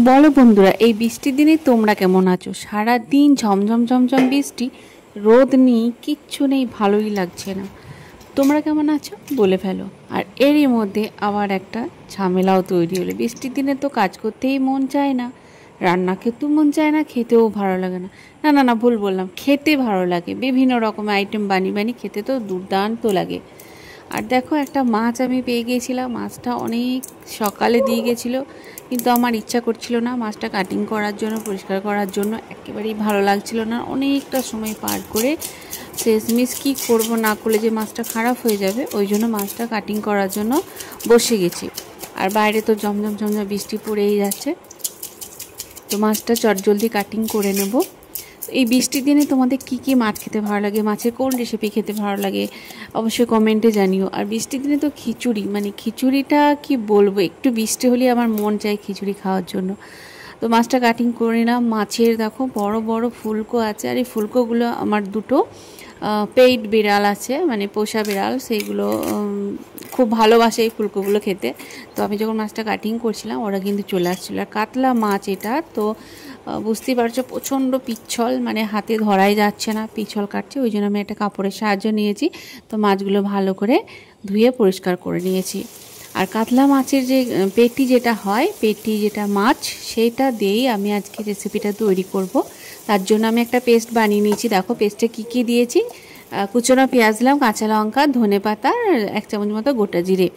বলো বন্ধুরা, এই বৃষ্টির দিনে তোমরা কেমন আছো? সারা দিন ঝমঝম ঝমঝম বৃষ্টি, রোদ নেই, কিচ্ছু নেই, ভালোই লাগছে না। তোমরা কেমন আছো বলে ফেলো। আর এরই মধ্যে আবার একটা ঝামেলাও তৈরি হলো। বৃষ্টির দিনে তো কাজ করতেই মন চায় না, রান্না খেতেও মন চায় না, খেতেও ভালো লাগে না। না না না, ভুল বললাম, খেতে ভালো লাগে, বিভিন্ন রকমের আইটেম বানিয়ে বানিয়ে খেতে তো দুর্দান্ত লাগে। আর দেখো, একটা মাছ আমি পেয়ে গিয়েছিলাম। মাছটা অনেক সকালে দিয়ে গেছিলো, কিন্তু আমার ইচ্ছা করছিল না মাছটা কাটিং করার জন্য, পরিষ্কার করার জন্য একেবারেই ভালো লাগছিল না। অনেকটা সময় পার করে শেষমেশ কী করব, না করলে যে মাছটা খারাপ হয়ে যাবে, ওই জন্য মাছটা কাটিং করার জন্য বসে গেছি। আর বাইরে তো ঝমঝম ঝমঝম বৃষ্টি পড়েই যাচ্ছে, তো মাছটা চটজলদি কাটিং করে নেব। এই বৃষ্টির দিনে তোমাদের কি কি মাছ খেতে ভালো লাগে, মাছের কোন রেসিপি খেতে ভালো লাগে অবশ্যই কমেন্টে জানিও। আর বৃষ্টির দিনে তো খিচুড়ি, মানে খিচুড়িটা কি বলবো, একটু বৃষ্টি হলে আমার মন চায় খিচুড়ি খাওয়ার জন্য। তো মাছটা কাটিং করে নিলাম। মাছের দেখো বড় বড় ফুলকো আছে, আর এই ফুলকোগুলো আমার দুটো পেইড বিড়াল আছে, মানে পোষা বিড়াল, সেইগুলো খুব ভালোবাসে এই ফুলকোগুলো খেতে। তো আমি যখন মাছটা কাটিং করছিলাম ওরা কিন্তু চলে আসছিলো। আর কাতলা মাছ এটা, তো বুঝতেই পারছো প্রচণ্ড পিচ্ছল, মানে হাতে ধরাই যাচ্ছে না, পিচ্ছল কাটছে। ওই জন্য আমি একটা কাপড়ের সাহায্য নিয়েছি। তো মাছগুলো ভালো করে ধুয়ে পরিষ্কার করে নিয়েছি। আর কাতলা মাছের যে পেটি যেটা হয়, পেটি যেটা মাছ, সেইটা দিয়েই আমি আজকে রেসিপিটা তৈরি করব। তার জন্য আমি একটা পেস্ট বানিয়ে নিয়েছি। দেখো পেস্টে কী কী দিয়েছি। কুচনো পেঁয়াজ দিলাম, কাঁচা লঙ্কা, ধনে পাতা, 1 চামচ মতো গোটা জিরে।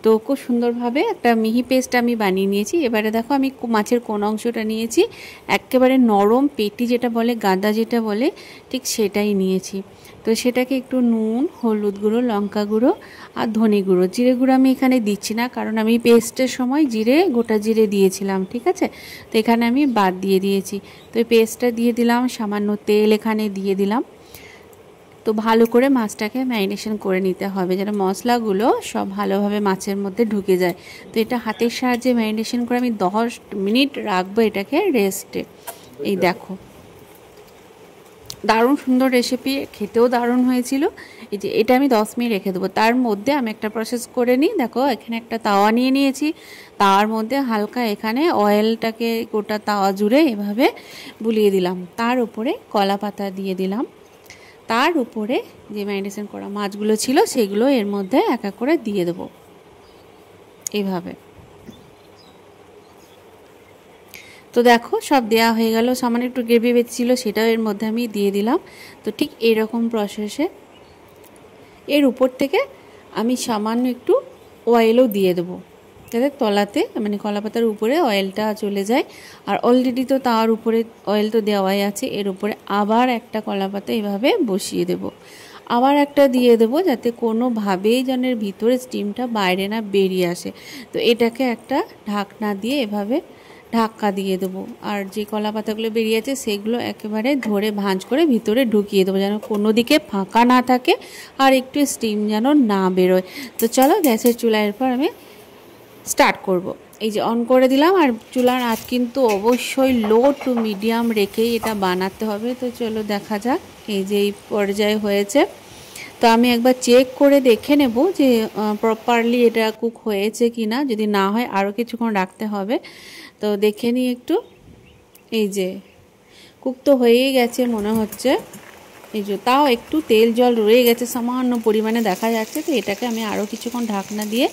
তো খুব সুন্দরভাবে একটা মিহি পেস্ট আমি বানিয়ে নিয়েছি। এবারে দেখো আমি মাছের কোন অংশটা নিয়েছি, একেবারে নরম পেটি যেটা বলে, গাদা যেটা বলে, ঠিক সেটাই নিয়েছি। তো সেটাকে একটু নুন, হলুদ গুঁড়ো, লঙ্কা গুঁড়ো আর ধনে গুঁড়ো, জিরে গুঁড়ো আমি এখানে দিচ্ছি না, কারণ আমি পেস্টের সময় গোটা জিরে দিয়েছিলাম, ঠিক আছে। তো এখানে আমি বাদ দিয়ে দিয়েছি। তো এই পেস্টটা দিয়ে দিলাম, সামান্য তেল এখানে দিয়ে দিলাম। তো ভালো করে মাছটাকে ম্যারিনেশন করে নিতে হবে, যেন মশলাগুলো সব ভালোভাবে মাছের মধ্যে ঢুকে যায়। তো এটা হাতের সাহায্যে ম্যারিনেশন করে আমি 10 মিনিট রাখবো এটাকে রেস্টে। এই দেখো, দারুণ সুন্দর রেসিপি, খেতেও দারুণ হয়েছিল। এই যে এটা আমি 10 মিনিট রেখে দেবো। তার মধ্যে আমি একটা প্রসেস করে নিই। দেখো এখানে একটা তাওয়া নিয়ে নিয়েছি, তাওয়ার মধ্যে হালকা এখানে অয়েলটাকে গোটা তাওয়া জুড়ে এভাবে বুলিয়ে দিলাম। তার উপরে কলা পাতা দিয়ে দিলাম। তার উপরে যে ম্যারিনেশন করা মাছগুলো ছিল সেগুলো এর মধ্যে এক এক করে দিয়ে দেবো এইভাবে। তো দেখো সব দেয়া হয়ে গেল। সামান্য একটু গ্রেভি বেঁচেছিল, সেটাও এর মধ্যে আমি দিয়ে দিলাম। তো ঠিক এইরকম প্রসেসে এর উপর থেকে আমি সামান্য একটু অয়েলও দিয়ে দেবো, যাতে তলাতে, মানে কলাপাতার উপরে অয়েলটা চলে যায়। আর অলরেডি তো তার উপরে অয়েল তো দেওয়াই আছে, এর উপরে আবার একটা কলাপাতা এভাবে বসিয়ে দেব, আবার একটা দিয়ে দেবো, যাতে কোনোভাবেই যেন এর ভিতরে স্টিমটা বাইরে না বেরিয়ে আসে। তো এটাকে একটা ঢাকনা দিয়ে এভাবে ঢাকা দিয়ে দেবো। আর যে কলা পাতাগুলো বেরিয়েছে সেগুলো একেবারে ধরে ভাঁজ করে ভিতরে ঢুকিয়ে দেবো, যেন কোনো দিকে ফাঁকা না থাকে আর একটু স্টিম যেন না বেরোয়। তো চলো গ্যাসের চুলা এরপর আমি স্টার্ট করব। এই যে অন করে দিলাম। আর চুলার আঁচ কিন্তু অবশ্যই লো টু মিডিয়াম রেখেই এটা বানাতে হবে। তো চলো দেখা যাক। এই যে এই পর্যায়ে হয়েছে, তো আমি একবার চেক করে দেখে নেব যে প্রপারলি এটা কুক হয়েছে কি না। যদি না হয় আরও কিছুক্ষণ রাখতে হবে। তো দেখে নিই একটু। এই যে কুক তো হয়েই গেছে মনে হচ্ছে। এই যে তাও একটু তেল জল রয়ে গেছে সামান্য পরিমাণে দেখা যাচ্ছে। তো এটাকে আমি আরও কিছুক্ষণ ঢাকনা দিয়ে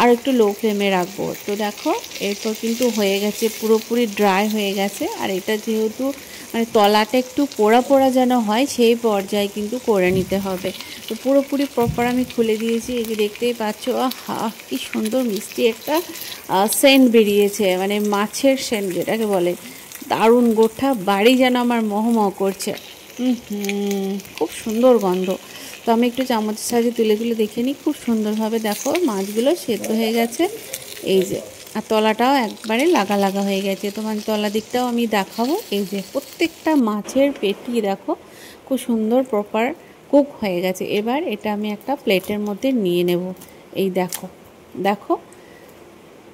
আর একটু লো ফ্লেমে রাখবো। তো দেখো এরপর কিন্তু হয়ে গেছে, পুরোপুরি ড্রাই হয়ে গেছে। আর এটা যেহেতু মানে তলাটা একটু পোড়া পোড়া যেন হয়, সেই পর্যায়ে কিন্তু করে নিতে হবে। তো পুরোপুরি প্রপার আমি খুলে দিয়েছি। এই যে দেখতেই পাচ্ছ, আহা কি সুন্দর মিষ্টি একটা সেন্ট বেরিয়েছে, মানে মাছের সেন্ট যেটাকে বলে, দারুণ। গোটা বাড়ি যেন আমার মহমহ করছে। খুব সুন্দর গন্ধ। তো আমি একটু চামচের সাহায্যে তুলে তুলে দেখে নিই। খুব সুন্দরভাবে দেখো মাছগুলো সেদ্ধ হয়ে গেছে। এই যে আর তলাটাও একবারে লাগা লাগা হয়ে গেছে। তোমার তলা দিকটাও আমি দেখাবো। এই যে প্রত্যেকটা মাছের পেটি দেখো খুব সুন্দর প্রপার কুক হয়ে গেছে। এবার এটা আমি একটা প্লেটের মধ্যে নিয়ে নেব। এই দেখো দেখো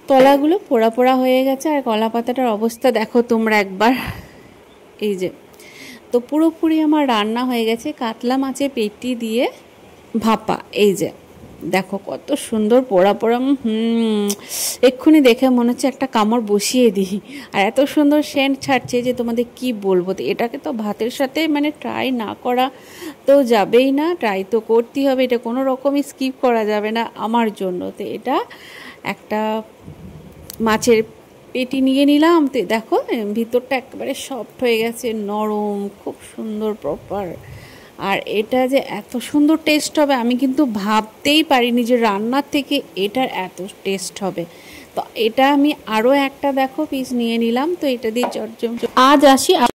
তলাগুলো পোড়া পোড়া হয়ে গেছে। আর কলা পাতাটার অবস্থা দেখো তোমরা একবার। এই যে তো পুরোপুরি আমার রান্না হয়ে গেছে কাতলা মাছের পেটি দিয়ে ভাপা। এই যে দেখো কত সুন্দর পোড়া পোড়া, এক্ষুনি দেখে মনে হচ্ছে একটা কামড় বসিয়ে দিই। আর এত সুন্দর সেন্ট ছাড়ছে যে তোমাদের কি বলবো। তো এটাকে তো ভাতের সাথে মানে ট্রাই না করা তো যাবেই না, ট্রাই তো করতেই হবে, এটা কোনো রকমই স্কিপ করা যাবে না আমার জন্য। তো এটা একটা মাছের পেটি নিয়ে নিলাম। তো দেখো ভিতরটা একেবারে সফট হয়ে গেছে, নরম, খুব সুন্দর প্রপার। আর এটা যে এত সুন্দর টেস্ট হবে আমি কিন্তু ভাবতেই পারিনি যে রান্নার থেকে এটার এত টেস্ট হবে। তো এটা আমি আরও একটা দেখো পিস নিয়ে নিলাম। তো এটা দিয়ে চটজম। আজ আসি।